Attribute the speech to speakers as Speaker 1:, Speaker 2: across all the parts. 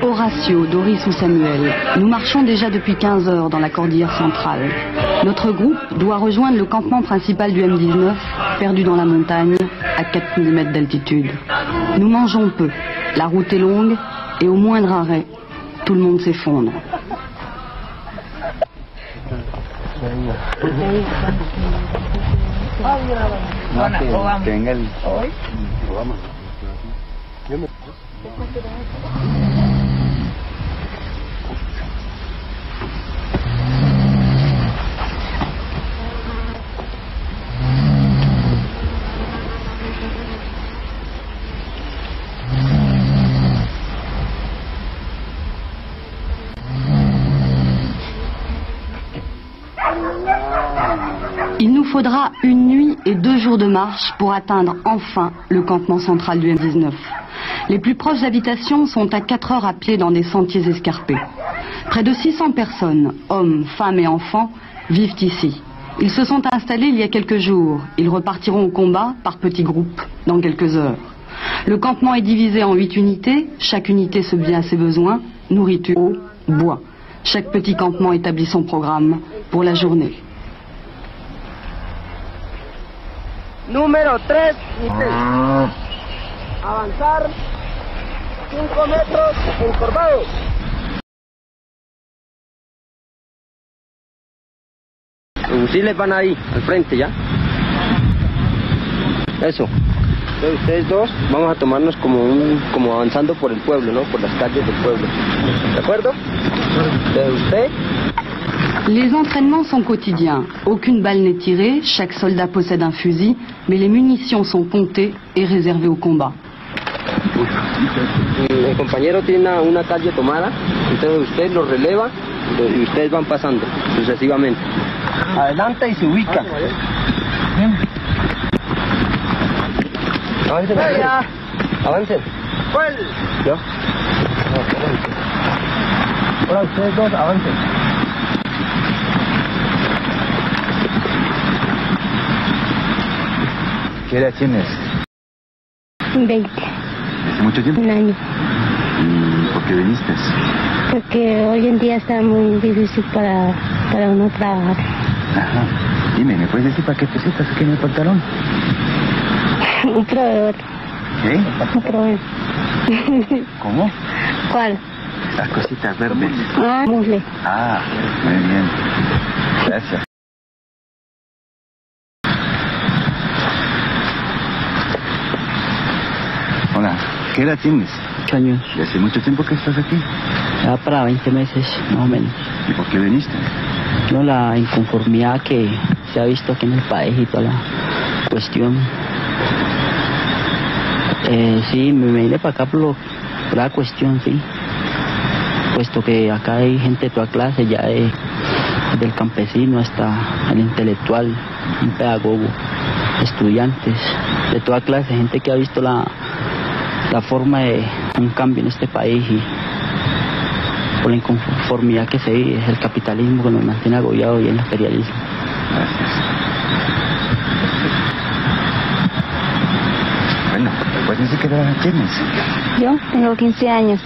Speaker 1: Horacio, Doris ou Samuel, nous marchons déjà depuis 15 heures dans la cordillère centrale. Notre groupe doit rejoindre le campement principal du M19, perdu dans la montagne, à 4000 mètres d'altitude. Nous mangeons peu, la route est longue et au moindre arrêt, tout le monde s'effondre. Il nous faudra une nuit et 2 jours de marche pour atteindre enfin le campement central du M19. Les plus proches habitations sont à 4 heures à pied dans des sentiers escarpés. Près de 600 personnes, hommes, femmes et enfants, vivent ici. Ils se sont installés il y a quelques jours. Ils repartiront au combat par petits groupes dans quelques heures. Le campement est divisé en 8 unités. Chaque unité se bien à ses besoins, nourriture, eau, bois. Chaque petit campement établit son programme pour la journée.
Speaker 2: Número 3, avanzar 5 metros encorvado. Los fusiles van ahí, al frente ya. Eso. Entonces ustedes dos vamos a tomarnos como avanzando por el pueblo, ¿no? Por las calles del pueblo. ¿De acuerdo? Entonces usted.
Speaker 1: Les entraînements sont quotidiens. Aucune balle n'est tirée, chaque soldat possède un fusil, mais les munitions sont comptées et réservées au combat.
Speaker 2: El compañero tiene una calle tomada, entonces usted lo releva y ustedes van pasando sucesivamente. Adelante y se ubica. Avancen, avancen. ¿Yo? Ahora ustedes dos avancen.
Speaker 3: ¿Qué edad tienes?
Speaker 4: 20.
Speaker 3: ¿Hace mucho tiempo?
Speaker 4: Un año.
Speaker 3: ¿Y por qué viniste?
Speaker 4: Porque hoy en día está muy difícil para uno trabajar.
Speaker 3: Ajá. Dime, ¿me puedes decir para qué cositas aquí en el pantalón?
Speaker 4: Un proveedor.
Speaker 3: ¿Qué?
Speaker 4: Un proveedor.
Speaker 3: ¿Cómo?
Speaker 4: ¿Cuál?
Speaker 3: Las cositas verdes.
Speaker 4: Ah, musle.
Speaker 3: Ah, muy bien. Gracias. Hola, ¿qué edad tienes?
Speaker 5: 8 años.
Speaker 3: ¿Y hace mucho tiempo que estás aquí?
Speaker 5: Ya para 20 meses, más o menos.
Speaker 3: ¿Y por qué viniste?
Speaker 5: No, la inconformidad que se ha visto aquí en el país y toda la cuestión. Sí, me vine para acá por la cuestión, sí. Puesto que acá hay gente de toda clase, ya del campesino hasta el intelectual, un pedagogo, estudiantes, de toda clase, gente que ha visto la forma de un cambio en este país y por la inconformidad que se vive, es el capitalismo que nos mantiene agobiados y el imperialismo.
Speaker 3: Gracias. Bueno, ¿puedes decir qué edad tienes?
Speaker 4: Yo tengo 15 años.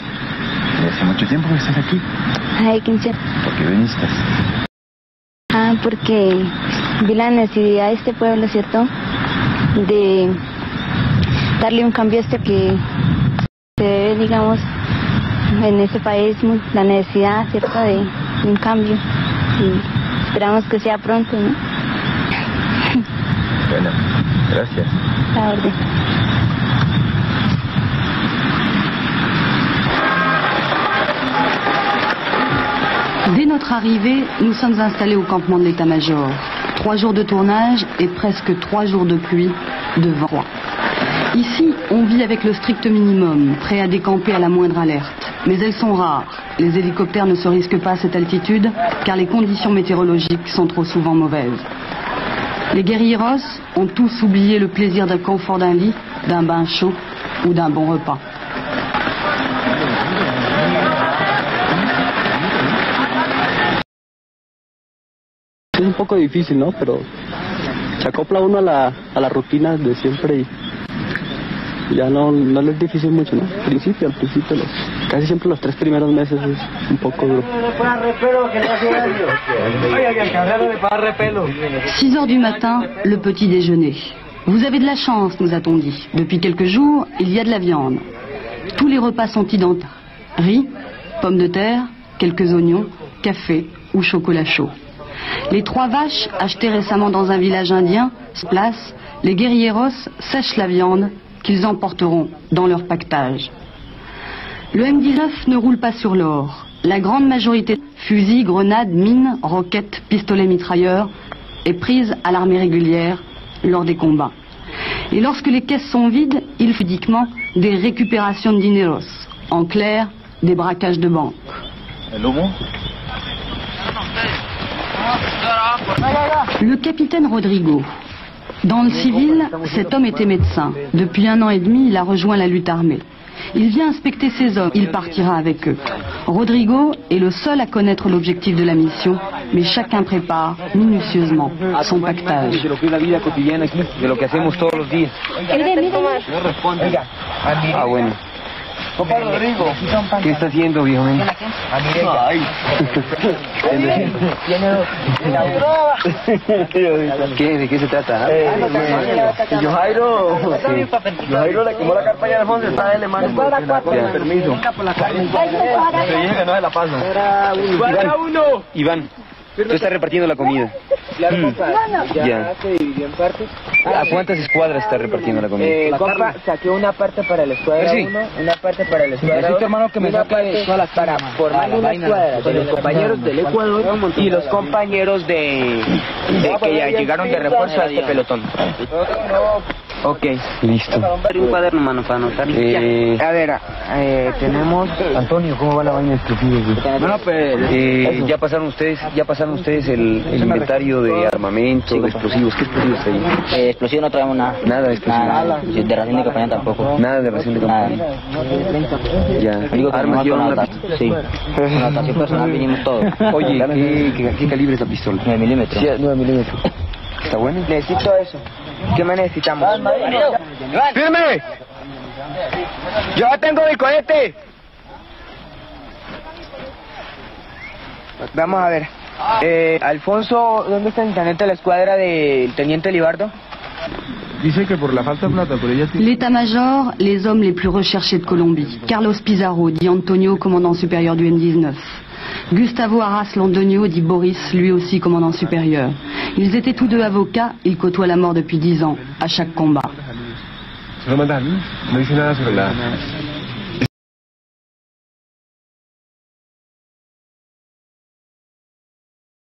Speaker 3: ¿Y hace mucho tiempo que estás aquí?
Speaker 4: Ay, 15.
Speaker 3: ¿Por qué viniste?
Speaker 4: Ah, porque vi la necesidad de este pueblo, ¿cierto? De darle un cambio a este que se debe, digamos, en este país, la necesidad, ¿cierto? De un cambio. Y esperamos que sea pronto, ¿no?
Speaker 3: Bueno, gracias.
Speaker 4: La orden.
Speaker 1: Dès notre arrivée, nous sommes installés au campement de l'état-major. 3 jours de tournage et presque 3 jours de pluie, de vent. Ici, on vit avec le strict minimum, prêt à décamper à la moindre alerte. Mais elles sont rares. Les hélicoptères ne se risquent pas à cette altitude, car les conditions météorologiques sont trop souvent mauvaises. Les guerrilleros ont tous oublié le plaisir d'un confort d'un lit, d'un bain chaud ou d'un bon repas.
Speaker 6: Es un poco difícil, ¿no? Pero se acopla uno a la rutina de siempre y ya no le es difícil mucho, ¿no? Al principio, casi siempre los 3 primeros meses es un poco duro.
Speaker 1: 6 heures du matin, le petit déjeuner. Vous avez de la chance, nous a-t-on dit. Depuis quelques jours, il y a de la viande. Tous les repas sont identiques. Riz, pommes de terre, quelques oignons, café ou chocolat chaud. Les 3 vaches, achetées récemment dans un village indien, sur place, les guerrilleros sèchent la viande qu'ils emporteront dans leur paquetage. Le M19 ne roule pas sur l'or. La grande majorité fusils, grenades, mines, roquettes, pistolets mitrailleurs est prise à l'armée régulière lors des combats. Et lorsque les caisses sont vides, il faut uniquement des récupérations de dineros. En clair, des braquages de banque. Le capitaine Rodrigo. Dans le civil, cet homme était médecin. Depuis 1 an et demi, il a rejoint la lutte armée. Il vient inspecter ses hommes, il partira avec eux. Rodrigo est le seul à connaître l'objectif de la mission, mais chacun prépare minutieusement son pactage.
Speaker 2: Ah, bueno. Compa Rodrigo, ¿qué está haciendo, viejo? Ay. ¿Qué? ¿De qué se trata? Yojairo le quemó la carpa allá de Alfonso, está él, hermano. Permiso. Se dije que no se la paso. Iván, tú estás repartiendo la comida. Ya. ¿A cuántas escuadras está repartiendo la comida?
Speaker 7: Compa, saqué una parte para la escuadra 1, una parte para la escuadra 2. Hermano, que me saque todas las para formar una escuadra de los compañeros del Ecuador y los compañeros de que ya llegaron de refuerzo a este pelotón. Ok.
Speaker 2: Listo.
Speaker 7: Un cuaderno, mano, para anotar. A ver, tenemos...
Speaker 2: Antonio, ¿cómo va la vaina explosiva?
Speaker 7: Bueno, pues...
Speaker 2: ya pasaron ustedes el inventario de armamento, de explosivos. ¿Qué explosivos hay?
Speaker 5: Explosivo no traemos nada.
Speaker 2: Nada de explosivos.
Speaker 5: Nada. De ración de campaña tampoco.
Speaker 2: Nada de ración de campaña. Ya. ¿Armas llevan?
Speaker 5: Sí. Con anotación personal vinimos todos.
Speaker 2: Oye, ¿qué calibre es la pistola?
Speaker 5: 9 milímetros.
Speaker 2: Sí, 9 milímetros. ¿Está bueno?
Speaker 7: Necesito eso. ¿Qué más necesitamos?
Speaker 2: ¡Firme! ¡Yo tengo mi cohete!
Speaker 7: Vamos a ver. Alfonso, ¿dónde está el intendente de la escuadra del teniente Libardo?
Speaker 6: Dice que por la falta de plata, pero ella tiene...
Speaker 1: L'état-major, les hommes les plus recherchés de Colombie. Carlos Pizarro, dit Antonio, commandant supérieur du M19. Gustavo Arras Londoño, dit Boris, lui aussi commandant supérieur. Ils étaient tous deux avocats, ils côtoient la mort depuis 10 ans, à chaque combat.
Speaker 6: ¿Se lo mandan? No dice nada sobre la...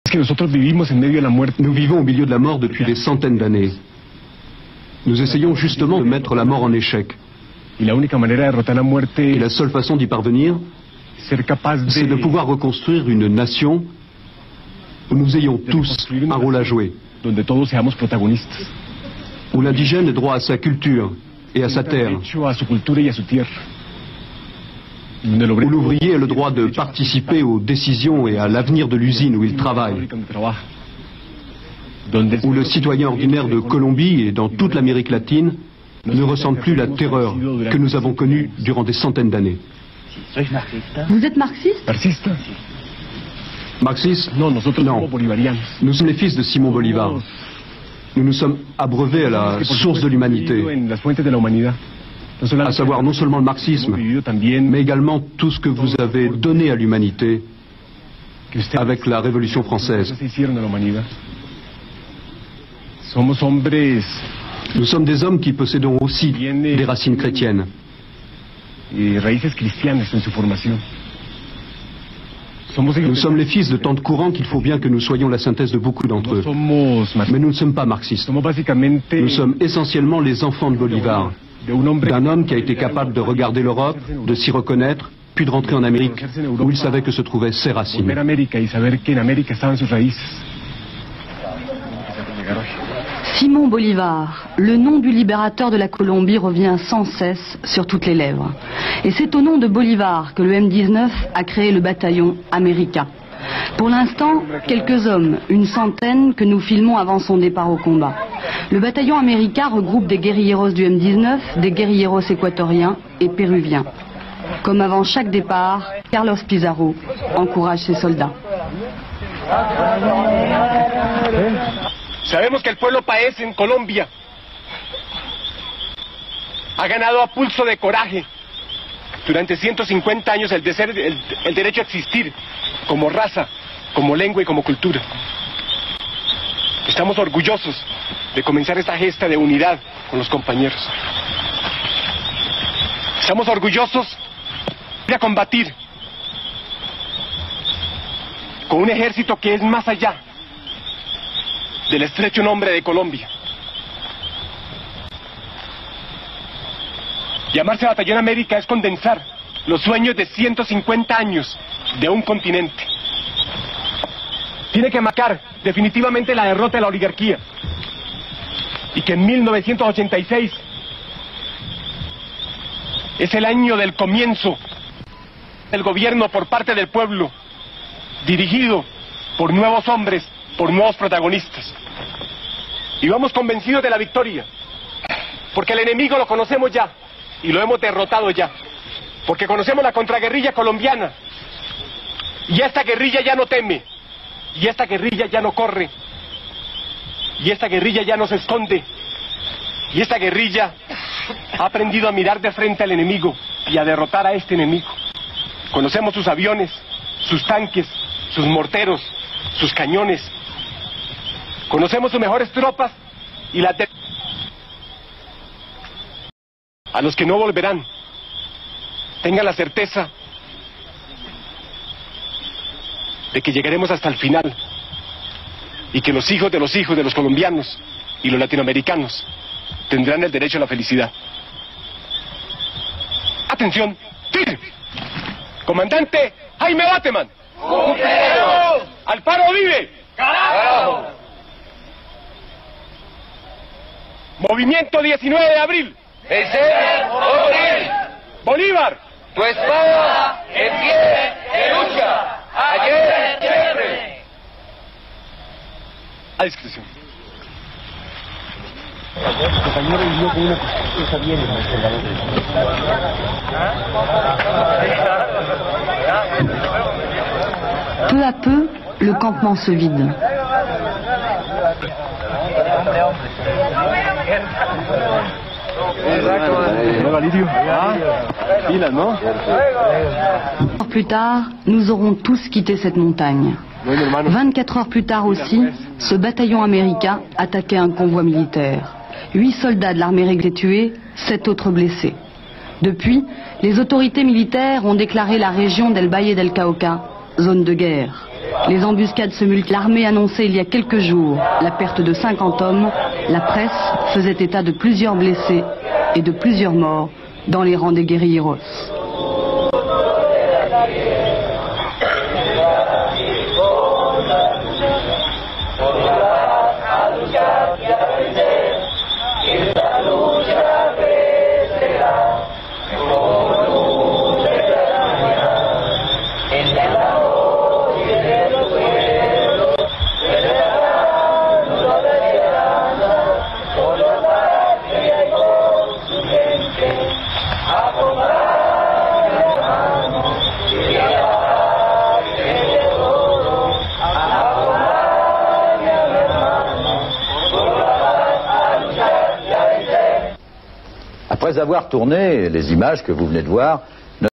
Speaker 6: Es que nosotros vivimos en medio de la muerte.
Speaker 8: Nous vivons au milieu de la mort depuis des centaines d'années. Nous essayons justement de mettre la mort en échec.
Speaker 6: Y la única manera de derrotar la muerte...
Speaker 8: Et la seule façon d'y parvenir, c'est de pouvoir reconstruire une nation où nous ayons tous un rôle à jouer.
Speaker 6: Donde todos seamos protagonistas.
Speaker 8: Où l'indigène ait droit à sa culture et à sa terre.
Speaker 6: A su cultura y a su tierra.
Speaker 8: Où l'ouvrier ait le droit de participer aux décisions et à l'avenir de l'usine où il travaille. Où le citoyen ordinaire de Colombie et dans toute l'Amérique latine ne ressente plus la terreur que nous avons connue durant des centaines d'années.
Speaker 1: Vous êtes marxiste?
Speaker 6: Marxiste?
Speaker 8: Marxiste?
Speaker 6: Non,
Speaker 8: nous sommes les fils de Simon Bolivar. Nous nous sommes abreuvés à la source de l'humanité, à savoir non seulement le marxisme, mais également tout ce que vous avez donné à l'humanité avec la Révolution française. Nous sommes des hommes qui possédons aussi des racines chrétiennes. Nous sommes les fils de tantes courants qu'il faut bien que nous soyons la synthèse de beaucoup d'entre eux. Mais nous ne sommes pas marxistes. Nous sommes essentiellement les enfants de Bolivar, d'un homme qui a été capable de regarder l'Europe, de s'y reconnaître, puis de rentrer en Amérique, où il savait que se trouvaient ses racines.
Speaker 1: Simón Bolívar, le nom du libérateur de la Colombie revient sans cesse sur toutes les lèvres. Et c'est au nom de Bolívar que le M19 a créé le bataillon América. Pour l'instant, quelques hommes, une centaine, que nous filmons avant son départ au combat. Le bataillon América regroupe des guérilleros du M19, des guérilleros équatoriens et péruviens. Comme avant chaque départ, Carlos Pizarro encourage ses soldats.
Speaker 9: Sabemos que el pueblo país en Colombia ha ganado a pulso de coraje durante 150 años el derecho a existir como raza, como lengua y como cultura. Estamos orgullosos de comenzar esta gesta de unidad con los compañeros. Estamos orgullosos de ir a combatir con un ejército que es más allá del estrecho nombre de Colombia. Llamarse Batallón América es condensar los sueños de 150 años de un continente. Tiene que marcar definitivamente la derrota de la oligarquía y que en 1986 es el año del comienzo del gobierno por parte del pueblo, dirigido por nuevos hombres, por nuevos protagonistas. Y vamos convencidos de la victoria, porque el enemigo lo conocemos ya y lo hemos derrotado ya, porque conocemos la contraguerrilla colombiana y esta guerrilla ya no teme, y esta guerrilla ya no corre, y esta guerrilla ya no se esconde, y esta guerrilla ha aprendido a mirar de frente al enemigo y a derrotar a este enemigo. Conocemos sus aviones, sus tanques, sus morteros, sus cañones. Conocemos sus mejores tropas y las de... A los que no volverán, tengan la certeza de que llegaremos hasta el final y que los hijos de los colombianos y los latinoamericanos tendrán el derecho a la felicidad. ¡Atención! ¡Tir! Comandante Jaime Bateman. ¡Cumplero! ¡Alfaro vive! ¡Carajo! Movimiento 19 de abril.
Speaker 10: ¡Vencer o morir!
Speaker 9: Bolívar.
Speaker 10: Tu espada en pie de lucha. Ayer siempre.
Speaker 9: A discreción.
Speaker 2: Compañero, y yo con una cosa bien en
Speaker 1: Peu à peu, le campement se vide. Plus tard, nous aurons tous quitté cette montagne. 24 heures plus tard aussi, ce bataillon américain attaquait un convoi militaire. 8 soldats de l'armée régulière tués, 7 autres blessés. Depuis, les autorités militaires ont déclaré la région d'El Valle del Cauca zone de guerre. Les embuscades se multiplient. L'armée annonçait il y a quelques jours la perte de 50 hommes. La presse faisait état de plusieurs blessés et de plusieurs morts dans les rangs des guérilleros.
Speaker 11: Après avoir tourné les images que vous venez de voir,